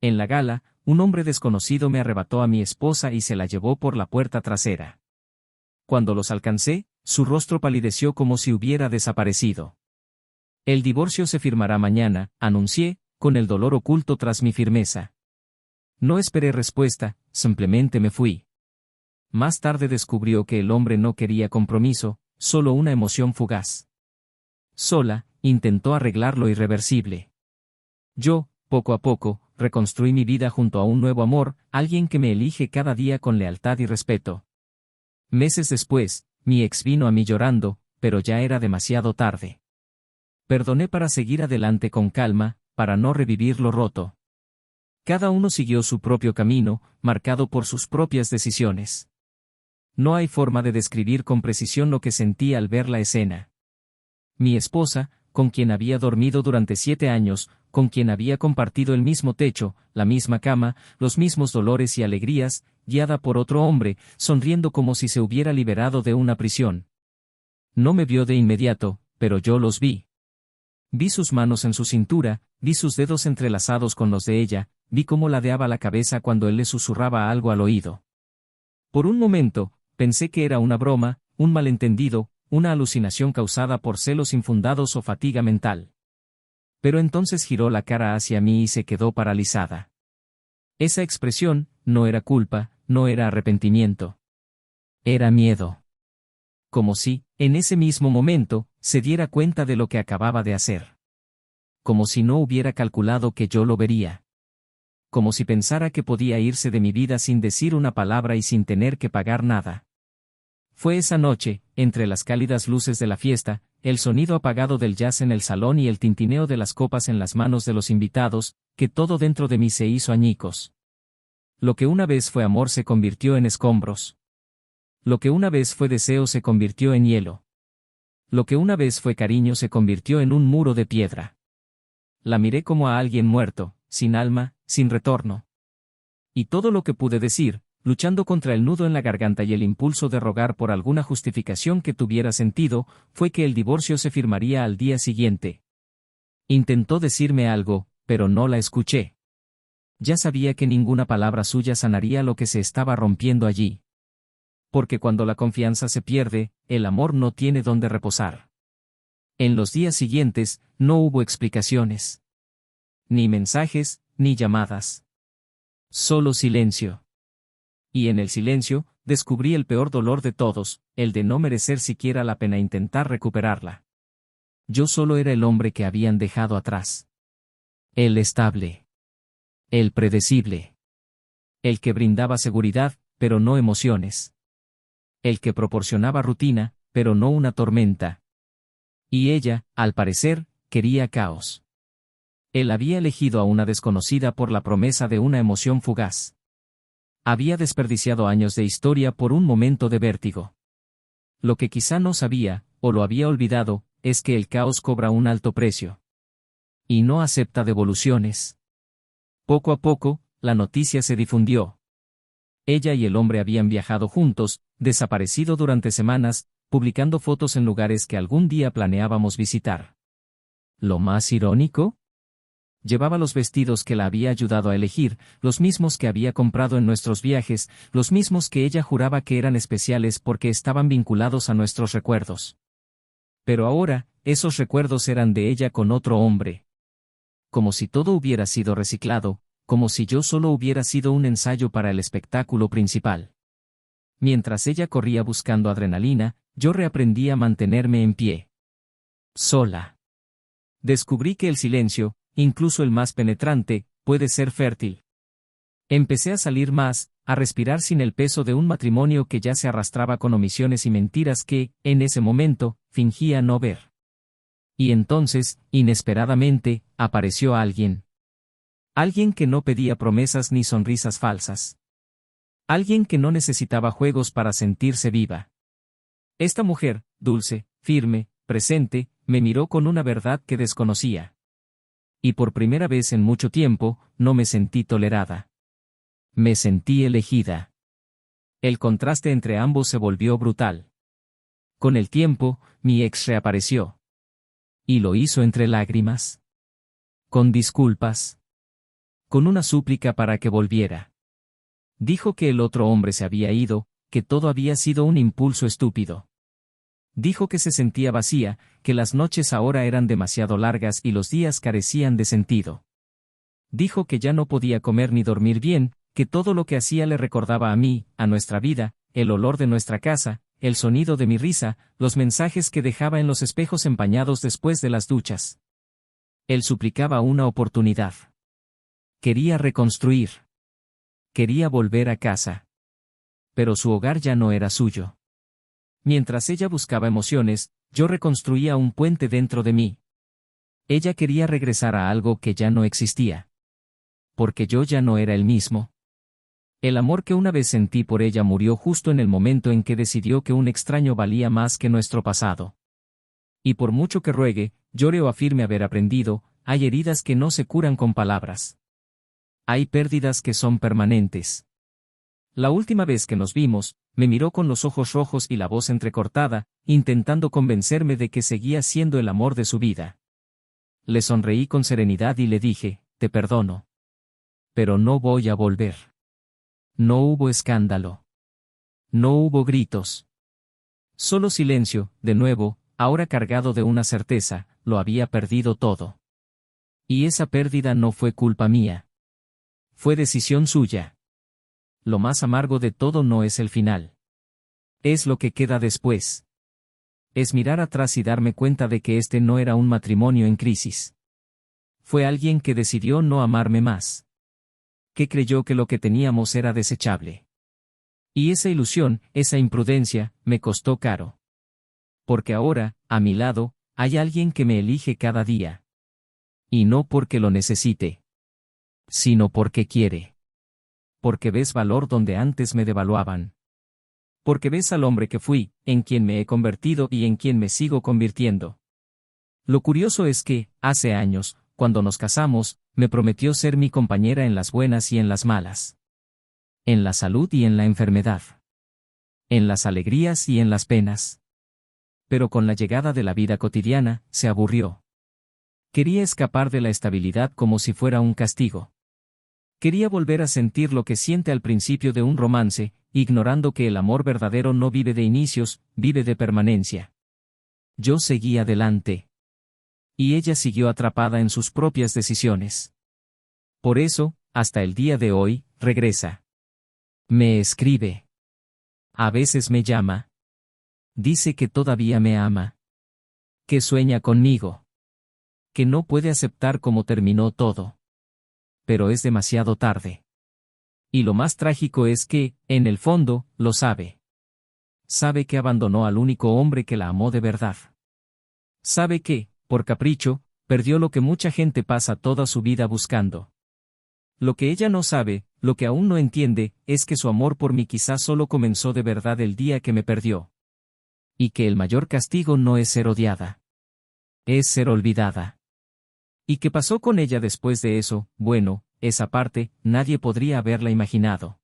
En la gala, un hombre desconocido me arrebató a mi esposa y se la llevó por la puerta trasera. Cuando los alcancé, su rostro palideció como si hubiera desaparecido. El divorcio se firmará mañana, anuncié, con el dolor oculto tras mi firmeza. No esperé respuesta, simplemente me fui. Más tarde descubrió que el hombre no quería compromiso, solo una emoción fugaz. Sola, intentó arreglar lo irreversible. Yo, poco a poco, reconstruí mi vida junto a un nuevo amor, alguien que me elige cada día con lealtad y respeto. Meses después, mi ex vino a mí llorando, pero ya era demasiado tarde. Perdoné para seguir adelante con calma, para no revivir lo roto. Cada uno siguió su propio camino, marcado por sus propias decisiones. No hay forma de describir con precisión lo que sentí al ver la escena. Mi esposa, con quien había dormido durante 7 años, con quien había compartido el mismo techo, la misma cama, los mismos dolores y alegrías, guiada por otro hombre, sonriendo como si se hubiera liberado de una prisión. No me vio de inmediato, pero yo los vi. Vi sus manos en su cintura, vi sus dedos entrelazados con los de ella, vi cómo ladeaba la cabeza cuando él le susurraba algo al oído. Por un momento, pensé que era una broma, un malentendido, una alucinación causada por celos infundados o fatiga mental. Pero entonces giró la cara hacia mí y se quedó paralizada. Esa expresión, no era culpa, no era arrepentimiento. Era miedo. Como si, en ese mismo momento, se diera cuenta de lo que acababa de hacer. Como si no hubiera calculado que yo lo vería. Como si pensara que podía irse de mi vida sin decir una palabra y sin tener que pagar nada. Fue esa noche, entre las cálidas luces de la fiesta, el sonido apagado del jazz en el salón y el tintineo de las copas en las manos de los invitados, que todo dentro de mí se hizo añicos. Lo que una vez fue amor se convirtió en escombros. Lo que una vez fue deseo se convirtió en hielo. Lo que una vez fue cariño se convirtió en un muro de piedra. La miré como a alguien muerto, sin alma, sin retorno. Y todo lo que pude decir, luchando contra el nudo en la garganta y el impulso de rogar por alguna justificación que tuviera sentido, fue que el divorcio se firmaría al día siguiente. Intentó decirme algo, pero no la escuché. Ya sabía que ninguna palabra suya sanaría lo que se estaba rompiendo allí. Porque cuando la confianza se pierde, el amor no tiene dónde reposar. En los días siguientes, no hubo explicaciones. Ni mensajes, ni llamadas. Solo silencio. Y en el silencio, descubrí el peor dolor de todos, el de no merecer siquiera la pena intentar recuperarla. Yo solo era el hombre que habían dejado atrás. El estable. El predecible. El que brindaba seguridad, pero no emociones. El que proporcionaba rutina, pero no una tormenta. Y ella, al parecer, quería caos. Él había elegido a una desconocida por la promesa de una emoción fugaz. Había desperdiciado años de historia por un momento de vértigo. Lo que quizá no sabía, o lo había olvidado, es que el caos cobra un alto precio. Y no acepta devoluciones. Poco a poco, la noticia se difundió. Ella y el hombre habían viajado juntos, desaparecido durante semanas, publicando fotos en lugares que algún día planeábamos visitar. ¿Lo más irónico? Llevaba los vestidos que la había ayudado a elegir, los mismos que había comprado en nuestros viajes, los mismos que ella juraba que eran especiales porque estaban vinculados a nuestros recuerdos. Pero ahora, esos recuerdos eran de ella con otro hombre. Como si todo hubiera sido reciclado, como si yo solo hubiera sido un ensayo para el espectáculo principal. Mientras ella corría buscando adrenalina, yo reaprendí a mantenerme en pie. Sola. Descubrí que el silencio, incluso el más penetrante, puede ser fértil. Empecé a salir más, a respirar sin el peso de un matrimonio que ya se arrastraba con omisiones y mentiras que, en ese momento, fingía no ver. Y entonces, inesperadamente, apareció alguien. Alguien que no pedía promesas ni sonrisas falsas. Alguien que no necesitaba juegos para sentirse viva. Esta mujer, dulce, firme, presente, me miró con una verdad que desconocía. Y por primera vez en mucho tiempo, no me sentí tolerada. Me sentí elegida. El contraste entre ambos se volvió brutal. Con el tiempo, mi ex reapareció. Y lo hizo entre lágrimas. Con disculpas. con una súplica para que volviera. Dijo que el otro hombre se había ido, que todo había sido un impulso estúpido. Dijo que se sentía vacía, que las noches ahora eran demasiado largas y los días carecían de sentido. Dijo que ya no podía comer ni dormir bien, que todo lo que hacía le recordaba a mí, a nuestra vida, el olor de nuestra casa, el sonido de mi risa, los mensajes que dejaba en los espejos empañados después de las duchas. Él suplicaba una oportunidad. Quería reconstruir. Quería volver a casa. Pero su hogar ya no era suyo. Mientras ella buscaba emociones, yo reconstruía un puente dentro de mí. Ella quería regresar a algo que ya no existía. Porque yo ya no era el mismo. El amor que una vez sentí por ella murió justo en el momento en que decidió que un extraño valía más que nuestro pasado. Y por mucho que ruegue, llore o afirme haber aprendido, hay heridas que no se curan con palabras. Hay pérdidas que son permanentes. La última vez que nos vimos, me miró con los ojos rojos y la voz entrecortada, intentando convencerme de que seguía siendo el amor de su vida. Le sonreí con serenidad y le dije, te perdono. Pero no voy a volver. No hubo escándalo. No hubo gritos. Solo silencio, de nuevo, ahora cargado de una certeza, lo había perdido todo. Y esa pérdida no fue culpa mía. Fue decisión suya. Lo más amargo de todo no es el final. Es lo que queda después. Es mirar atrás y darme cuenta de que este no era un matrimonio en crisis. Fue alguien que decidió no amarme más. Que creyó que lo que teníamos era desechable. Y esa ilusión, esa imprudencia, me costó caro. Porque ahora, a mi lado, hay alguien que me elige cada día. Y no porque lo necesite. Sino porque quiere. Porque ves valor donde antes me devaluaban. Porque ves al hombre que fui, en quien me he convertido y en quien me sigo convirtiendo. Lo curioso es que, hace años, cuando nos casamos, me prometió ser mi compañera en las buenas y en las malas. En la salud y en la enfermedad. En las alegrías y en las penas. Pero con la llegada de la vida cotidiana, se aburrió. Quería escapar de la estabilidad como si fuera un castigo. Quería volver a sentir lo que siente al principio de un romance, ignorando que el amor verdadero no vive de inicios, vive de permanencia. Yo seguí adelante. Y ella siguió atrapada en sus propias decisiones. Por eso, hasta el día de hoy, regresa. Me escribe. A veces me llama. Dice que todavía me ama. Que sueña conmigo. Que no puede aceptar cómo terminó todo. Pero es demasiado tarde. Y lo más trágico es que, en el fondo, lo sabe. Sabe que abandonó al único hombre que la amó de verdad. Sabe que, por capricho, perdió lo que mucha gente pasa toda su vida buscando. Lo que ella no sabe, lo que aún no entiende, es que su amor por mí quizás solo comenzó de verdad el día que me perdió. Y que el mayor castigo no es ser odiada. Es ser olvidada. ¿Y qué pasó con ella después de eso? Bueno, esa parte, nadie podría haberla imaginado.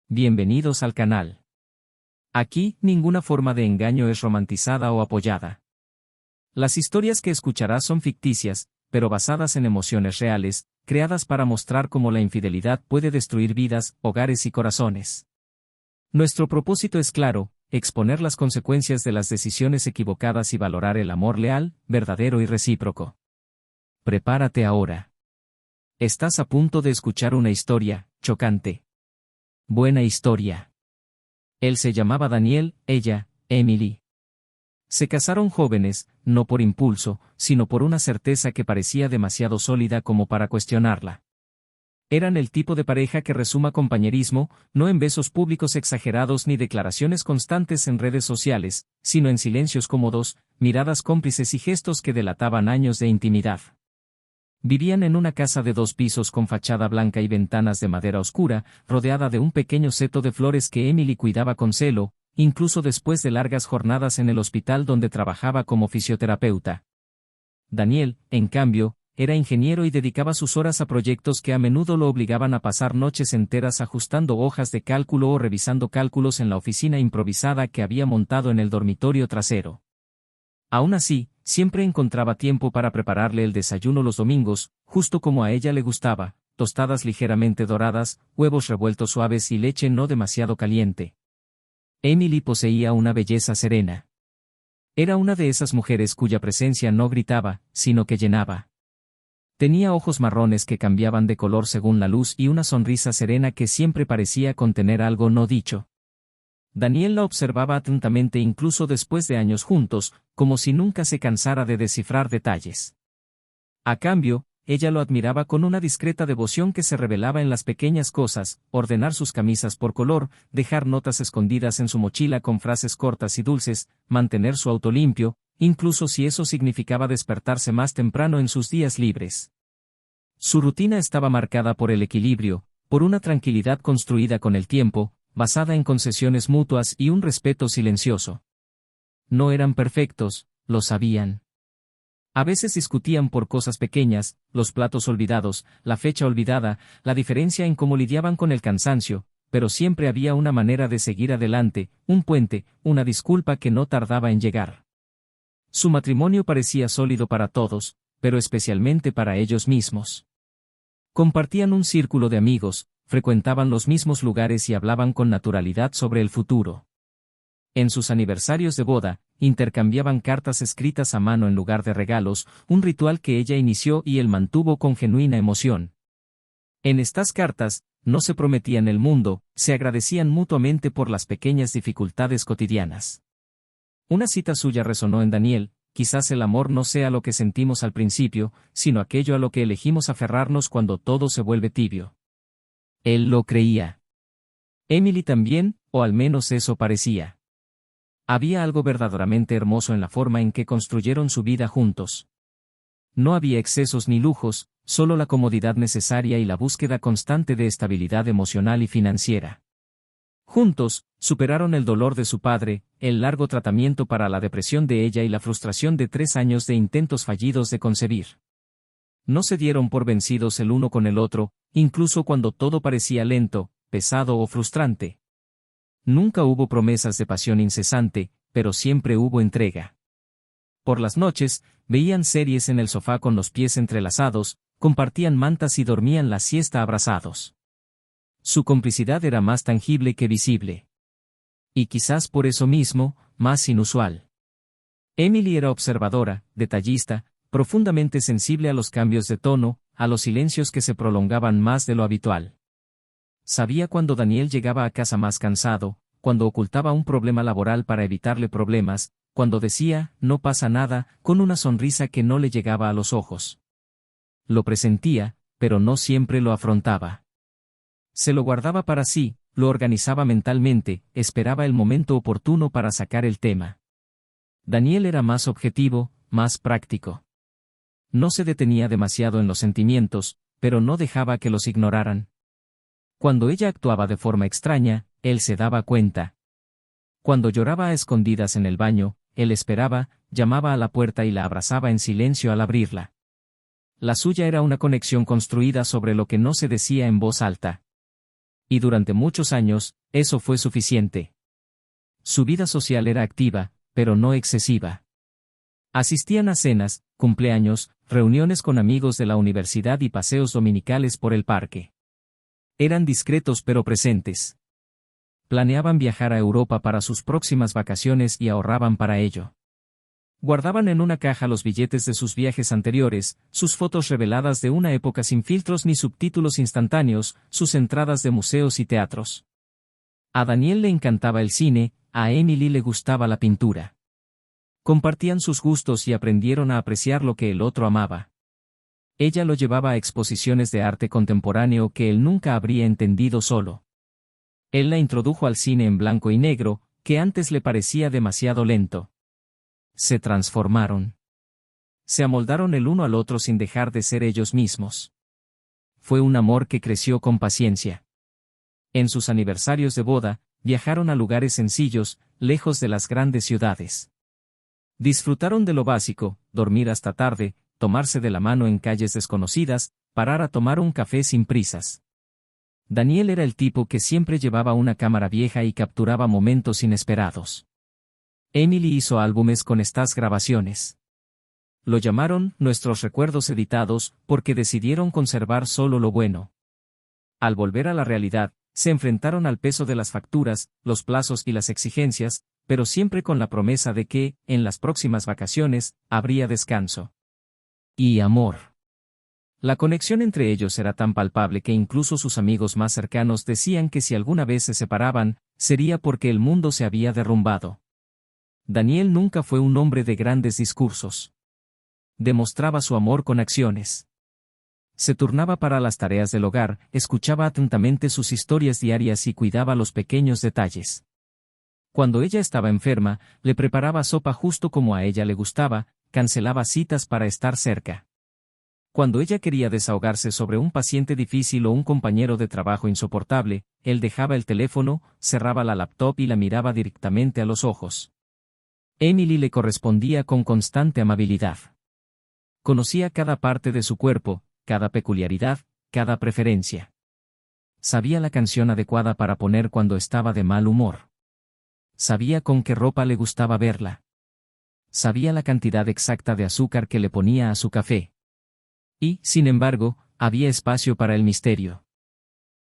Bienvenidos al canal. Aquí, ninguna forma de engaño es romantizada o apoyada. Las historias que escucharás son ficticias, pero basadas en emociones reales, creadas para mostrar cómo la infidelidad puede destruir vidas, hogares y corazones. Nuestro propósito es claro, exponer las consecuencias de las decisiones equivocadas y valorar el amor leal, verdadero y recíproco. Prepárate ahora. Estás a punto de escuchar una historia chocante. Buena historia. Él se llamaba Daniel, ella, Emily. Se casaron jóvenes, no por impulso, sino por una certeza que parecía demasiado sólida como para cuestionarla. Eran el tipo de pareja que resuma compañerismo, no en besos públicos exagerados ni declaraciones constantes en redes sociales, sino en silencios cómodos, miradas cómplices y gestos que delataban años de intimidad. Vivían en una casa de 2 pisos con fachada blanca y ventanas de madera oscura, rodeada de un pequeño seto de flores que Emily cuidaba con celo, incluso después de largas jornadas en el hospital donde trabajaba como fisioterapeuta. Daniel, en cambio, era ingeniero y dedicaba sus horas a proyectos que a menudo lo obligaban a pasar noches enteras ajustando hojas de cálculo o revisando cálculos en la oficina improvisada que había montado en el dormitorio trasero. Aún así, siempre encontraba tiempo para prepararle el desayuno los domingos, justo como a ella le gustaba, tostadas ligeramente doradas, huevos revueltos suaves y leche no demasiado caliente. Emily poseía una belleza serena. Era una de esas mujeres cuya presencia no gritaba, sino que llenaba. Tenía ojos marrones que cambiaban de color según la luz y una sonrisa serena que siempre parecía contener algo no dicho. Daniel la observaba atentamente incluso después de años juntos, como si nunca se cansara de descifrar detalles. A cambio, ella lo admiraba con una discreta devoción que se revelaba en las pequeñas cosas: ordenar sus camisas por color, dejar notas escondidas en su mochila con frases cortas y dulces, mantener su auto limpio, incluso si eso significaba despertarse más temprano en sus días libres. Su rutina estaba marcada por el equilibrio, por una tranquilidad construida con el tiempo, basada en concesiones mutuas y un respeto silencioso. No eran perfectos, lo sabían. A veces discutían por cosas pequeñas: los platos olvidados, la fecha olvidada, la diferencia en cómo lidiaban con el cansancio, pero siempre había una manera de seguir adelante, un puente, una disculpa que no tardaba en llegar. Su matrimonio parecía sólido para todos, pero especialmente para ellos mismos. Compartían un círculo de amigos, frecuentaban los mismos lugares y hablaban con naturalidad sobre el futuro. En sus aniversarios de boda, intercambiaban cartas escritas a mano en lugar de regalos, un ritual que ella inició y él mantuvo con genuina emoción. En estas cartas, no se prometían el mundo, se agradecían mutuamente por las pequeñas dificultades cotidianas. Una cita suya resonó en Daniel: quizás el amor no sea lo que sentimos al principio, sino aquello a lo que elegimos aferrarnos cuando todo se vuelve tibio. Él lo creía. Emily también, o al menos eso parecía. Había algo verdaderamente hermoso en la forma en que construyeron su vida juntos. No había excesos ni lujos, solo la comodidad necesaria y la búsqueda constante de estabilidad emocional y financiera. Juntos, superaron el dolor de su padre, el largo tratamiento para la depresión de ella y la frustración de 3 años de intentos fallidos de concebir. No se dieron por vencidos el uno con el otro, incluso cuando todo parecía lento, pesado o frustrante. Nunca hubo promesas de pasión incesante, pero siempre hubo entrega. Por las noches, veían series en el sofá con los pies entrelazados, compartían mantas y dormían la siesta abrazados. Su complicidad era más tangible que visible. Y quizás por eso mismo, más inusual. Emily era observadora, detallista, profundamente sensible a los cambios de tono, a los silencios que se prolongaban más de lo habitual. Sabía cuando Daniel llegaba a casa más cansado, cuando ocultaba un problema laboral para evitarle problemas, cuando decía: no pasa nada, con una sonrisa que no le llegaba a los ojos. Lo presentía, pero no siempre lo afrontaba. Se lo guardaba para sí, lo organizaba mentalmente, esperaba el momento oportuno para sacar el tema. Daniel era más objetivo, más práctico. No se detenía demasiado en los sentimientos, pero no dejaba que los ignoraran. Cuando ella actuaba de forma extraña, él se daba cuenta. Cuando lloraba a escondidas en el baño, él esperaba, llamaba a la puerta y la abrazaba en silencio al abrirla. La suya era una conexión construida sobre lo que no se decía en voz alta. Y durante muchos años, eso fue suficiente. Su vida social era activa, pero no excesiva. Asistían a cenas, cumpleaños, reuniones con amigos de la universidad y paseos dominicales por el parque. Eran discretos pero presentes. Planeaban viajar a Europa para sus próximas vacaciones y ahorraban para ello. Guardaban en una caja los billetes de sus viajes anteriores, sus fotos reveladas de una época sin filtros ni subtítulos instantáneos, sus entradas de museos y teatros. A Daniel le encantaba el cine, a Emily le gustaba la pintura. Compartían sus gustos y aprendieron a apreciar lo que el otro amaba. Ella lo llevaba a exposiciones de arte contemporáneo que él nunca habría entendido solo. Él la introdujo al cine en blanco y negro, que antes le parecía demasiado lento. Se transformaron. Se amoldaron el uno al otro sin dejar de ser ellos mismos. Fue un amor que creció con paciencia. En sus aniversarios de boda, viajaron a lugares sencillos, lejos de las grandes ciudades. Disfrutaron de lo básico: dormir hasta tarde, tomarse de la mano en calles desconocidas, parar a tomar un café sin prisas. Daniel era el tipo que siempre llevaba una cámara vieja y capturaba momentos inesperados. Emily hizo álbumes con estas grabaciones. Lo llamaron Nuestros Recuerdos Editados, porque decidieron conservar solo lo bueno. Al volver a la realidad, se enfrentaron al peso de las facturas, los plazos y las exigencias, pero siempre con la promesa de que, en las próximas vacaciones, habría descanso. Y amor. La conexión entre ellos era tan palpable que incluso sus amigos más cercanos decían que si alguna vez se separaban, sería porque el mundo se había derrumbado. Daniel nunca fue un hombre de grandes discursos. Demostraba su amor con acciones. Se turnaba para las tareas del hogar, escuchaba atentamente sus historias diarias y cuidaba los pequeños detalles. Cuando ella estaba enferma, le preparaba sopa justo como a ella le gustaba, cancelaba citas para estar cerca. Cuando ella quería desahogarse sobre un paciente difícil o un compañero de trabajo insoportable, él dejaba el teléfono, cerraba la laptop y la miraba directamente a los ojos. Emily le correspondía con constante amabilidad. Conocía cada parte de su cuerpo, cada peculiaridad, cada preferencia. Sabía la canción adecuada para poner cuando estaba de mal humor. Sabía con qué ropa le gustaba verla. Sabía la cantidad exacta de azúcar que le ponía a su café. Y, sin embargo, había espacio para el misterio.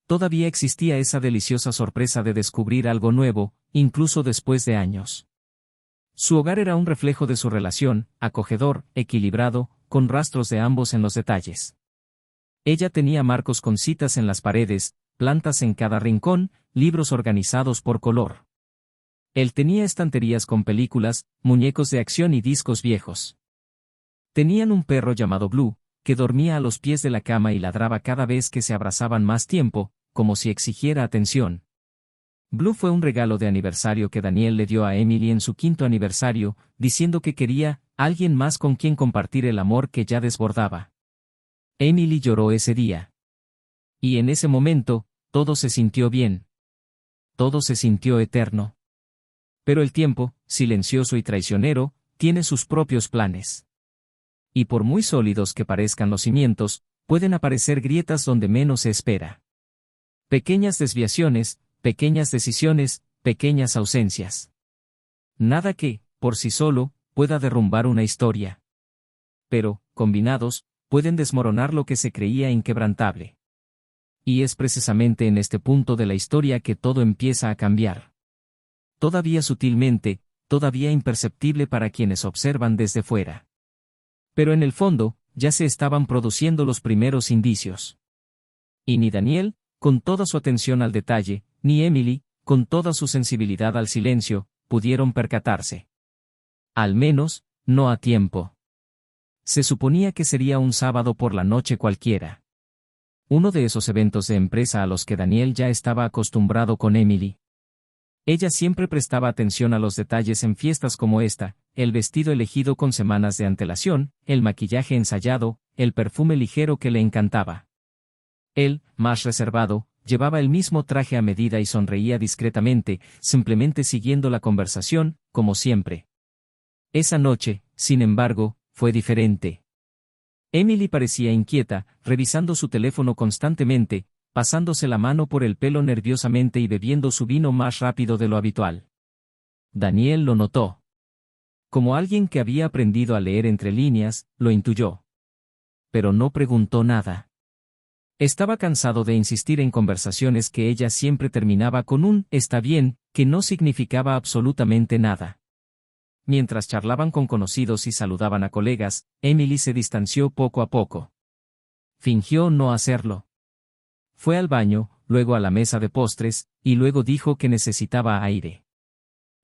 Todavía existía esa deliciosa sorpresa de descubrir algo nuevo, incluso después de años. Su hogar era un reflejo de su relación, acogedor, equilibrado, con rastros de ambos en los detalles. Ella tenía marcos con citas en las paredes, plantas en cada rincón, libros organizados por color. Él tenía estanterías con películas, muñecos de acción y discos viejos. Tenían un perro llamado Blue, que dormía a los pies de la cama y ladraba cada vez que se abrazaban más tiempo, como si exigiera atención. Blue fue un regalo de aniversario que Daniel le dio a Emily en su 5º aniversario, diciendo que quería alguien más con quien compartir el amor que ya desbordaba. Emily lloró ese día. Y en ese momento, todo se sintió bien. Todo se sintió eterno. Pero el tiempo, silencioso y traicionero, tiene sus propios planes. Y por muy sólidos que parezcan los cimientos, pueden aparecer grietas donde menos se espera. Pequeñas desviaciones, pequeñas decisiones, pequeñas ausencias. Nada que, por sí solo, pueda derrumbar una historia. Pero, combinados, pueden desmoronar lo que se creía inquebrantable. Y es precisamente en este punto de la historia que todo empieza a cambiar. Todavía sutilmente, todavía imperceptible para quienes observan desde fuera. Pero en el fondo, ya se estaban produciendo los primeros indicios. Y ni Daniel, con toda su atención al detalle, ni Emily, con toda su sensibilidad al silencio, pudieron percatarse. Al menos, no a tiempo. Se suponía que sería un sábado por la noche cualquiera. Uno de esos eventos de empresa a los que Daniel ya estaba acostumbrado con Emily. Ella siempre prestaba atención a los detalles en fiestas como esta, el vestido elegido con semanas de antelación, el maquillaje ensayado, el perfume ligero que le encantaba. Él, más reservado, llevaba el mismo traje a medida y sonreía discretamente, simplemente siguiendo la conversación, como siempre. Esa noche, sin embargo, fue diferente. Emily parecía inquieta, revisando su teléfono constantemente, pasándose la mano por el pelo nerviosamente y bebiendo su vino más rápido de lo habitual. Daniel lo notó. Como alguien que había aprendido a leer entre líneas, lo intuyó. Pero no preguntó nada. Estaba cansado de insistir en conversaciones que ella siempre terminaba con un «está bien», que no significaba absolutamente nada. Mientras charlaban con conocidos y saludaban a colegas, Emily se distanció poco a poco. Fingió no hacerlo. Fue al baño, luego a la mesa de postres, y luego dijo que necesitaba aire.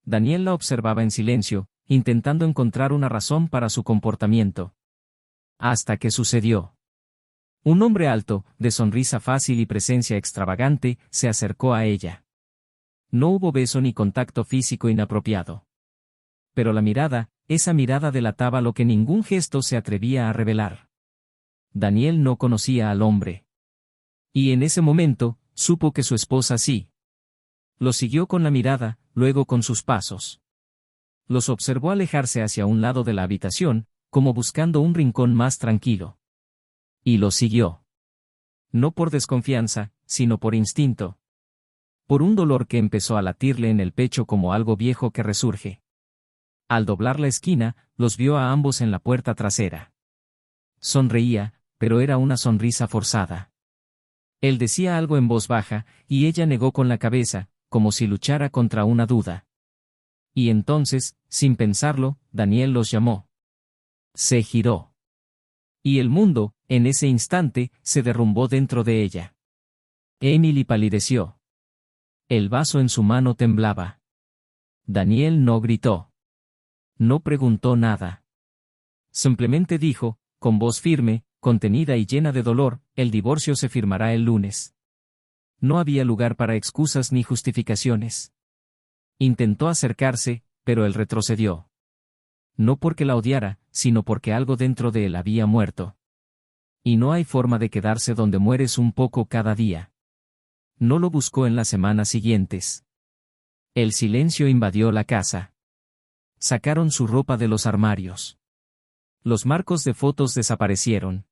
Daniel la observaba en silencio, intentando encontrar una razón para su comportamiento. Hasta que sucedió. Un hombre alto, de sonrisa fácil y presencia extravagante, se acercó a ella. No hubo beso ni contacto físico inapropiado. Pero la mirada, esa mirada delataba lo que ningún gesto se atrevía a revelar. Daniel no conocía al hombre. Y en ese momento, supo que su esposa sí. Lo siguió con la mirada, luego con sus pasos. Los observó alejarse hacia un lado de la habitación, como buscando un rincón más tranquilo. Y lo siguió. No por desconfianza, sino por instinto. Por un dolor que empezó a latirle en el pecho como algo viejo que resurge. Al doblar la esquina, los vio a ambos en la puerta trasera. Sonreía, pero era una sonrisa forzada. Él decía algo en voz baja, y ella negó con la cabeza, como si luchara contra una duda. Y entonces, sin pensarlo, Daniel los llamó. Se giró. Y el mundo, en ese instante, se derrumbó dentro de ella. Emily palideció. El vaso en su mano temblaba. Daniel no gritó. No preguntó nada. Simplemente dijo, con voz firme, contenida y llena de dolor, el divorcio se firmará el lunes. No había lugar para excusas ni justificaciones. Intentó acercarse, pero él retrocedió. No porque la odiara, sino porque algo dentro de él había muerto. Y no hay forma de quedarse donde mueres un poco cada día. No lo buscó en las semanas siguientes. El silencio invadió la casa. Sacaron su ropa de los armarios. Los marcos de fotos desaparecieron.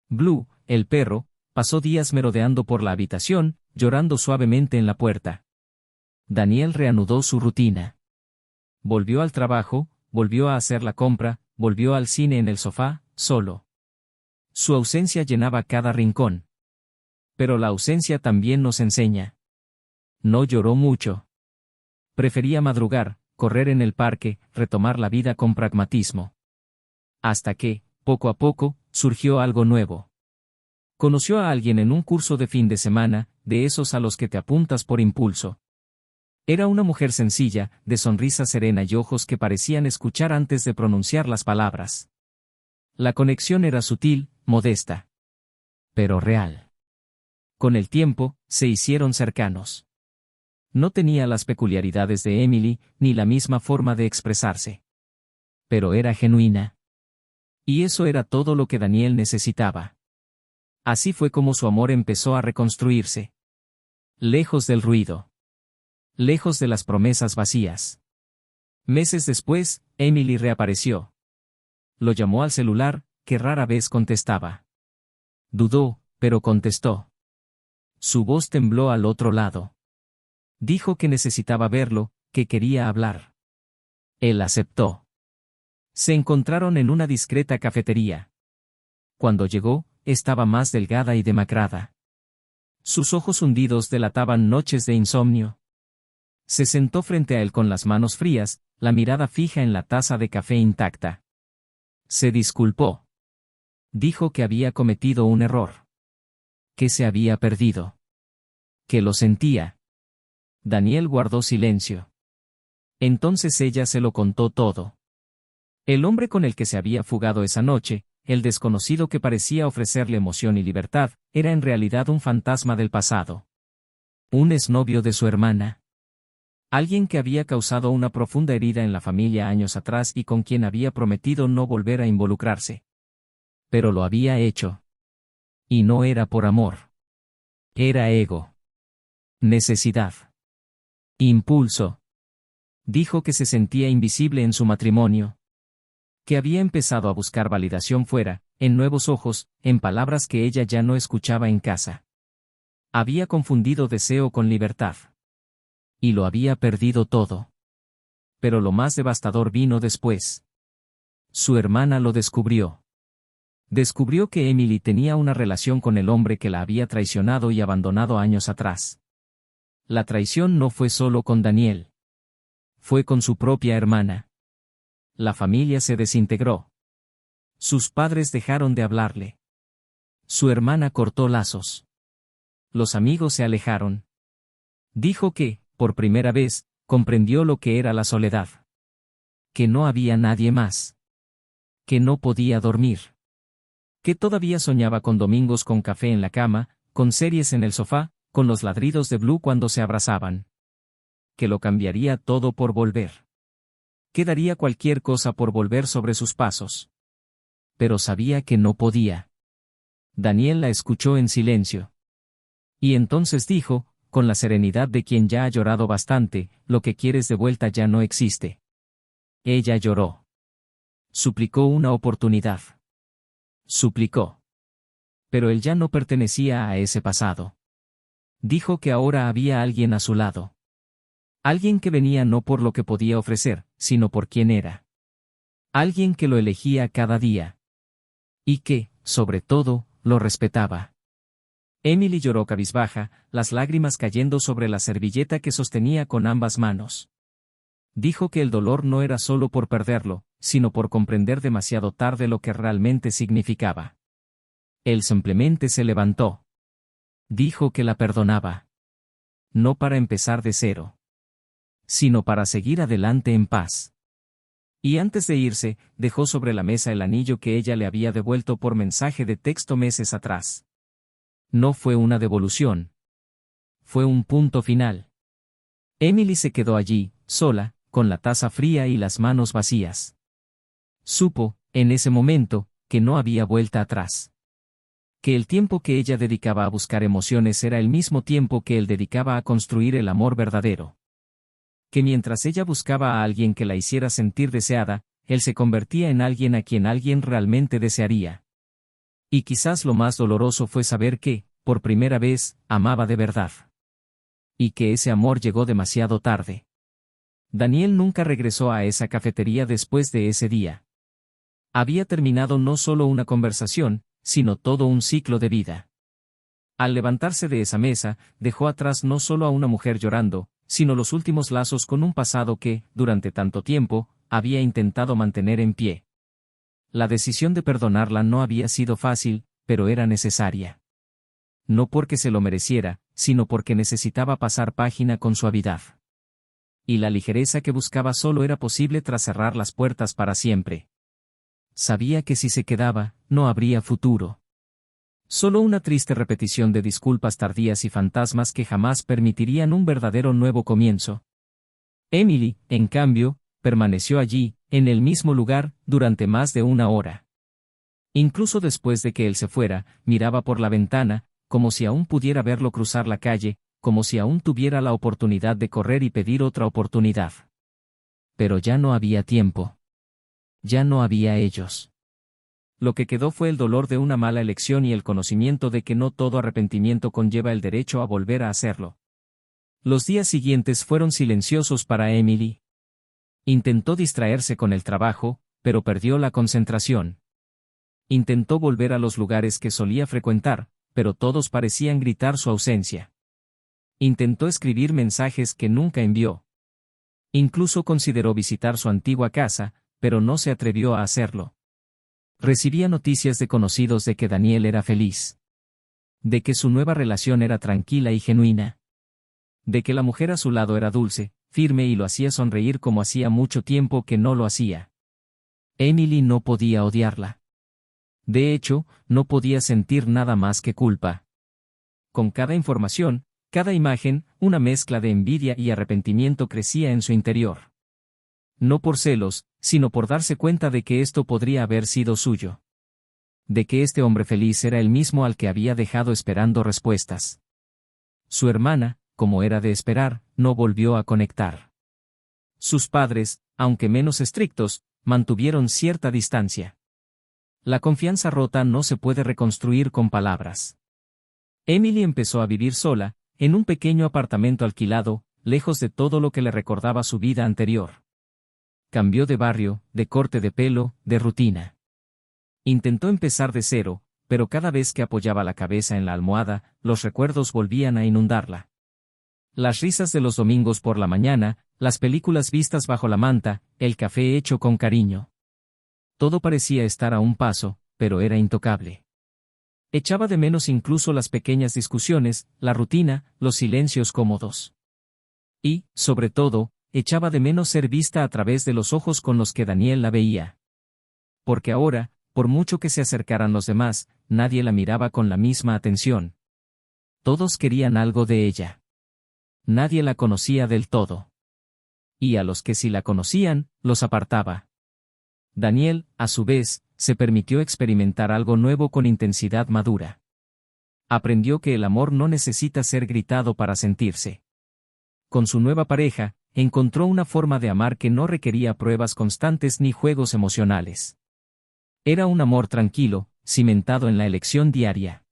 Blue, el perro, pasó días merodeando por la habitación, llorando suavemente en la puerta. Daniel reanudó su rutina. Volvió al trabajo, volvió a hacer la compra, volvió al cine en el sofá, solo. Su ausencia llenaba cada rincón. Pero la ausencia también nos enseña. No lloró mucho. Prefería madrugar, correr en el parque, retomar la vida con pragmatismo. Hasta que, poco a poco, surgió algo nuevo. Conoció a alguien en un curso de fin de semana, de esos a los que te apuntas por impulso. Era una mujer sencilla, de sonrisa serena y ojos que parecían escuchar antes de pronunciar las palabras. La conexión era sutil, modesta. Pero real. Con el tiempo, se hicieron cercanos. No tenía las peculiaridades de Emily, ni la misma forma de expresarse. Pero era genuina. Y eso era todo lo que Daniel necesitaba. Así fue como su amor empezó a reconstruirse. Lejos del ruido. Lejos de las promesas vacías. Meses después, Emily reapareció. Lo llamó al celular, que rara vez contestaba. Dudó, pero contestó. Su voz tembló al otro lado. Dijo que necesitaba verlo, que quería hablar. Él aceptó. Se encontraron en una discreta cafetería. Cuando llegó, estaba más delgada y demacrada. Sus ojos hundidos delataban noches de insomnio. Se sentó frente a él con las manos frías, la mirada fija en la taza de café intacta. Se disculpó. Dijo que había cometido un error. Que se había perdido. Que lo sentía. Daniel guardó silencio. Entonces ella se lo contó todo. El hombre con el que se había fugado esa noche, el desconocido que parecía ofrecerle emoción y libertad, era en realidad un fantasma del pasado. Un exnovio de su hermana. Alguien que había causado una profunda herida en la familia años atrás y con quien había prometido no volver a involucrarse. Pero lo había hecho. Y no era por amor. Era ego. Necesidad. Impulso. Dijo que se sentía invisible en su matrimonio. Que había empezado a buscar validación fuera, en nuevos ojos, en palabras que ella ya no escuchaba en casa. Había confundido deseo con libertad. Y lo había perdido todo. Pero lo más devastador vino después. Su hermana lo descubrió. Descubrió que Emily tenía una relación con el hombre que la había traicionado y abandonado años atrás. La traición no fue solo con Daniel. Fue con su propia hermana. La familia se desintegró. Sus padres dejaron de hablarle. Su hermana cortó lazos. Los amigos se alejaron. Dijo que, por primera vez, comprendió lo que era la soledad. Que no había nadie más. Que no podía dormir. Que todavía soñaba con domingos con café en la cama, con series en el sofá, con los ladridos de Blue cuando se abrazaban. Que lo cambiaría todo por volver. Que daría cualquier cosa por volver sobre sus pasos. Pero sabía que no podía. Daniel la escuchó en silencio. Y entonces dijo, con la serenidad de quien ya ha llorado bastante, lo que quieres de vuelta ya no existe. Ella lloró. Suplicó una oportunidad. Suplicó. Pero él ya no pertenecía a ese pasado. Dijo que ahora había alguien a su lado. Alguien que venía no por lo que podía ofrecer, sino por quién era. Alguien que lo elegía cada día. Y que, sobre todo, lo respetaba. Emily lloró cabizbaja, las lágrimas cayendo sobre la servilleta que sostenía con ambas manos. Dijo que el dolor no era solo por perderlo, sino por comprender demasiado tarde lo que realmente significaba. Él simplemente se levantó. Dijo que la perdonaba. No para empezar de cero, sino para seguir adelante en paz. Y antes de irse, dejó sobre la mesa el anillo que ella le había devuelto por mensaje de texto meses atrás. No fue una devolución. Fue un punto final. Emily se quedó allí, sola, con la taza fría y las manos vacías. Supo, en ese momento, que no había vuelta atrás. Que el tiempo que ella dedicaba a buscar emociones era el mismo tiempo que él dedicaba a construir el amor verdadero. Que mientras ella buscaba a alguien que la hiciera sentir deseada, él se convertía en alguien a quien alguien realmente desearía. Y quizás lo más doloroso fue saber que, por primera vez, amaba de verdad. Y que ese amor llegó demasiado tarde. Daniel nunca regresó a esa cafetería después de ese día. Había terminado no solo una conversación, sino todo un ciclo de vida. Al levantarse de esa mesa, dejó atrás no solo a una mujer llorando, sino los últimos lazos con un pasado que, durante tanto tiempo, había intentado mantener en pie. La decisión de perdonarla no había sido fácil, pero era necesaria. No porque se lo mereciera, sino porque necesitaba pasar página con suavidad. Y la ligereza que buscaba solo era posible tras cerrar las puertas para siempre. Sabía que si se quedaba, no habría futuro. Solo una triste repetición de disculpas tardías y fantasmas que jamás permitirían un verdadero nuevo comienzo. Emily, en cambio, permaneció allí, en el mismo lugar, durante más de una hora. Incluso después de que él se fuera, miraba por la ventana, como si aún pudiera verlo cruzar la calle, como si aún tuviera la oportunidad de correr y pedir otra oportunidad. Pero ya no había tiempo. Ya no había ellos. Lo que quedó fue el dolor de una mala elección y el conocimiento de que no todo arrepentimiento conlleva el derecho a volver a hacerlo. Los días siguientes fueron silenciosos para Emily. Intentó distraerse con el trabajo, pero perdió la concentración. Intentó volver a los lugares que solía frecuentar, pero todos parecían gritar su ausencia. Intentó escribir mensajes que nunca envió. Incluso consideró visitar su antigua casa, pero no se atrevió a hacerlo. Recibía noticias de conocidos de que Daniel era feliz. De que su nueva relación era tranquila y genuina. De que la mujer a su lado era dulce, firme y lo hacía sonreír como hacía mucho tiempo que no lo hacía. Emily no podía odiarla. De hecho, no podía sentir nada más que culpa. Con cada información, cada imagen, una mezcla de envidia y arrepentimiento crecía en su interior. No por celos, sino por darse cuenta de que esto podría haber sido suyo. De que este hombre feliz era el mismo al que había dejado esperando respuestas. Su hermana, como era de esperar, no volvió a conectar. Sus padres, aunque menos estrictos, mantuvieron cierta distancia. La confianza rota no se puede reconstruir con palabras. Emily empezó a vivir sola, en un pequeño apartamento alquilado, lejos de todo lo que le recordaba su vida anterior. Cambió de barrio, de corte de pelo, de rutina. Intentó empezar de cero, pero cada vez que apoyaba la cabeza en la almohada, los recuerdos volvían a inundarla. Las risas de los domingos por la mañana, las películas vistas bajo la manta, el café hecho con cariño. Todo parecía estar a un paso, pero era intocable. Echaba de menos incluso las pequeñas discusiones, la rutina, los silencios cómodos. Y, sobre todo, echaba de menos ser vista a través de los ojos con los que Daniel la veía. Porque ahora, por mucho que se acercaran los demás, nadie la miraba con la misma atención. Todos querían algo de ella. Nadie la conocía del todo. Y a los que sí la conocían, los apartaba. Daniel, a su vez, se permitió experimentar algo nuevo con intensidad madura. Aprendió que el amor no necesita ser gritado para sentirse. Con su nueva pareja, encontró una forma de amar que no requería pruebas constantes ni juegos emocionales. Era un amor tranquilo, cimentado en la elección diaria.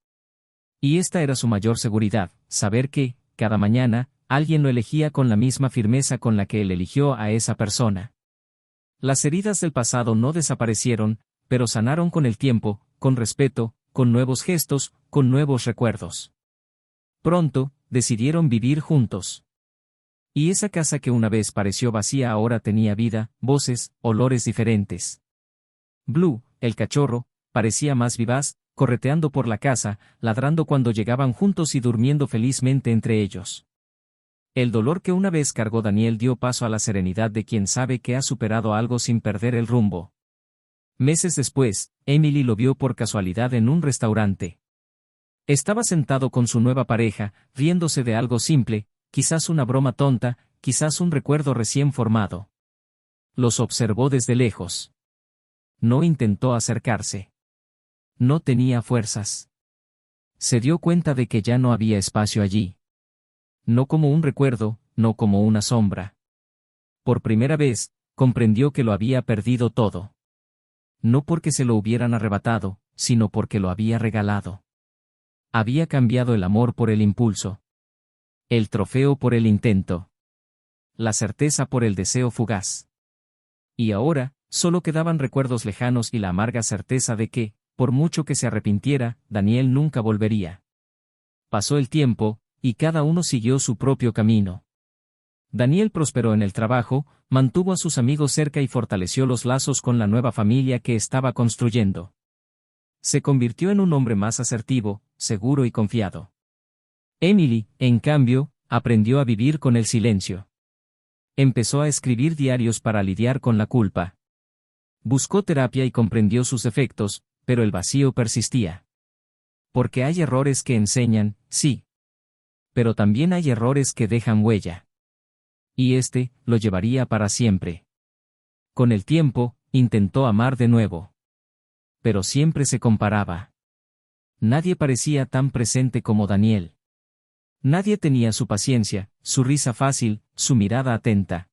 Y esta era su mayor seguridad, saber que, cada mañana, alguien lo elegía con la misma firmeza con la que él eligió a esa persona. Las heridas del pasado no desaparecieron, pero sanaron con el tiempo, con respeto, con nuevos gestos, con nuevos recuerdos. Pronto, decidieron vivir juntos. Y esa casa que una vez pareció vacía ahora tenía vida, voces, olores diferentes. Blue, el cachorro, parecía más vivaz, correteando por la casa, ladrando cuando llegaban juntos y durmiendo felizmente entre ellos. El dolor que una vez cargó Daniel dio paso a la serenidad de quien sabe que ha superado algo sin perder el rumbo. Meses después, Emily lo vio por casualidad en un restaurante. Estaba sentado con su nueva pareja, riéndose de algo simple, quizás una broma tonta, quizás un recuerdo recién formado. Los observó desde lejos. No intentó acercarse. No tenía fuerzas. Se dio cuenta de que ya no había espacio allí. No como un recuerdo, no como una sombra. Por primera vez, comprendió que lo había perdido todo. No porque se lo hubieran arrebatado, sino porque lo había regalado. Había cambiado el amor por el impulso. El trofeo por el intento. La certeza por el deseo fugaz. Y ahora, solo quedaban recuerdos lejanos y la amarga certeza de que, por mucho que se arrepintiera, Daniel nunca volvería. Pasó el tiempo, y cada uno siguió su propio camino. Daniel prosperó en el trabajo, mantuvo a sus amigos cerca y fortaleció los lazos con la nueva familia que estaba construyendo. Se convirtió en un hombre más asertivo, seguro y confiado. Emily, en cambio, aprendió a vivir con el silencio. Empezó a escribir diarios para lidiar con la culpa. Buscó terapia y comprendió sus defectos, pero el vacío persistía. Porque hay errores que enseñan, sí. Pero también hay errores que dejan huella. Y lo llevaría para siempre. Con el tiempo, intentó amar de nuevo. Pero siempre se comparaba. Nadie parecía tan presente como Daniel. Nadie tenía su paciencia, su risa fácil, su mirada atenta.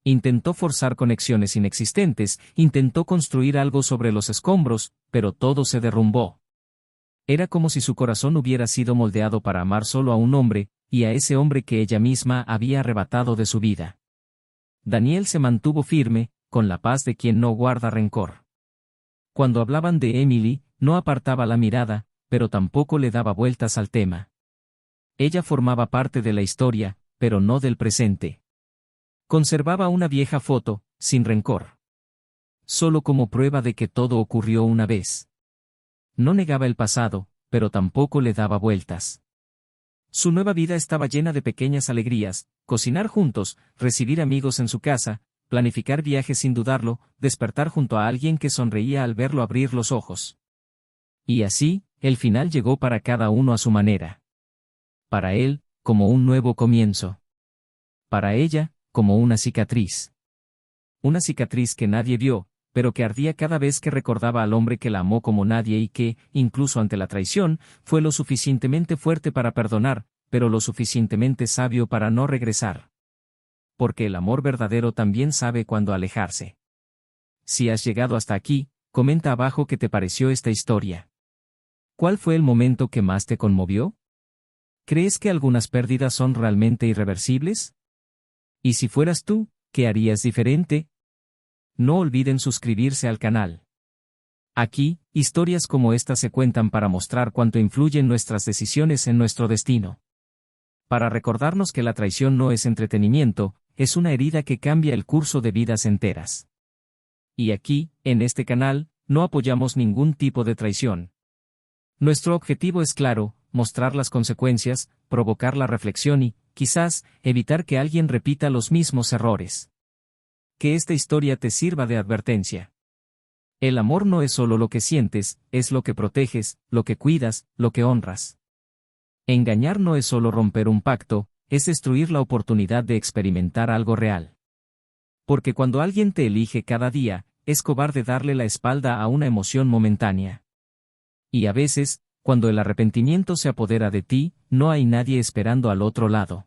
Intentó forzar conexiones inexistentes, intentó construir algo sobre los escombros, pero todo se derrumbó. Era como si su corazón hubiera sido moldeado para amar solo a un hombre, y a ese hombre que ella misma había arrebatado de su vida. Daniel se mantuvo firme, con la paz de quien no guarda rencor. Cuando hablaban de Emily, no apartaba la mirada, pero tampoco le daba vueltas al tema. Ella formaba parte de la historia, pero no del presente. Conservaba una vieja foto, sin rencor. Solo como prueba de que todo ocurrió una vez. No negaba el pasado, pero tampoco le daba vueltas. Su nueva vida estaba llena de pequeñas alegrías, cocinar juntos, recibir amigos en su casa, planificar viajes sin dudarlo, despertar junto a alguien que sonreía al verlo abrir los ojos. Y así, el final llegó para cada uno a su manera. Para él, como un nuevo comienzo. Para ella, como una cicatriz. Una cicatriz que nadie vio, pero que ardía cada vez que recordaba al hombre que la amó como nadie y que, incluso ante la traición, fue lo suficientemente fuerte para perdonar, pero lo suficientemente sabio para no regresar. Porque el amor verdadero también sabe cuándo alejarse. Si has llegado hasta aquí, comenta abajo qué te pareció esta historia. ¿Cuál fue el momento que más te conmovió? ¿Crees que algunas pérdidas son realmente irreversibles? Y si fueras tú, ¿qué harías diferente? No olviden suscribirse al canal. Aquí, historias como esta se cuentan para mostrar cuánto influyen nuestras decisiones en nuestro destino. Para recordarnos que la traición no es entretenimiento, es una herida que cambia el curso de vidas enteras. Y aquí, en este canal, no apoyamos ningún tipo de traición. Nuestro objetivo es claro, mostrar las consecuencias, provocar la reflexión y, quizás, evitar que alguien repita los mismos errores. Que esta historia te sirva de advertencia. El amor no es solo lo que sientes, es lo que proteges, lo que cuidas, lo que honras. Engañar no es solo romper un pacto, es destruir la oportunidad de experimentar algo real. Porque cuando alguien te elige cada día, es cobarde darle la espalda a una emoción momentánea. Y a veces, cuando el arrepentimiento se apodera de ti, no hay nadie esperando al otro lado.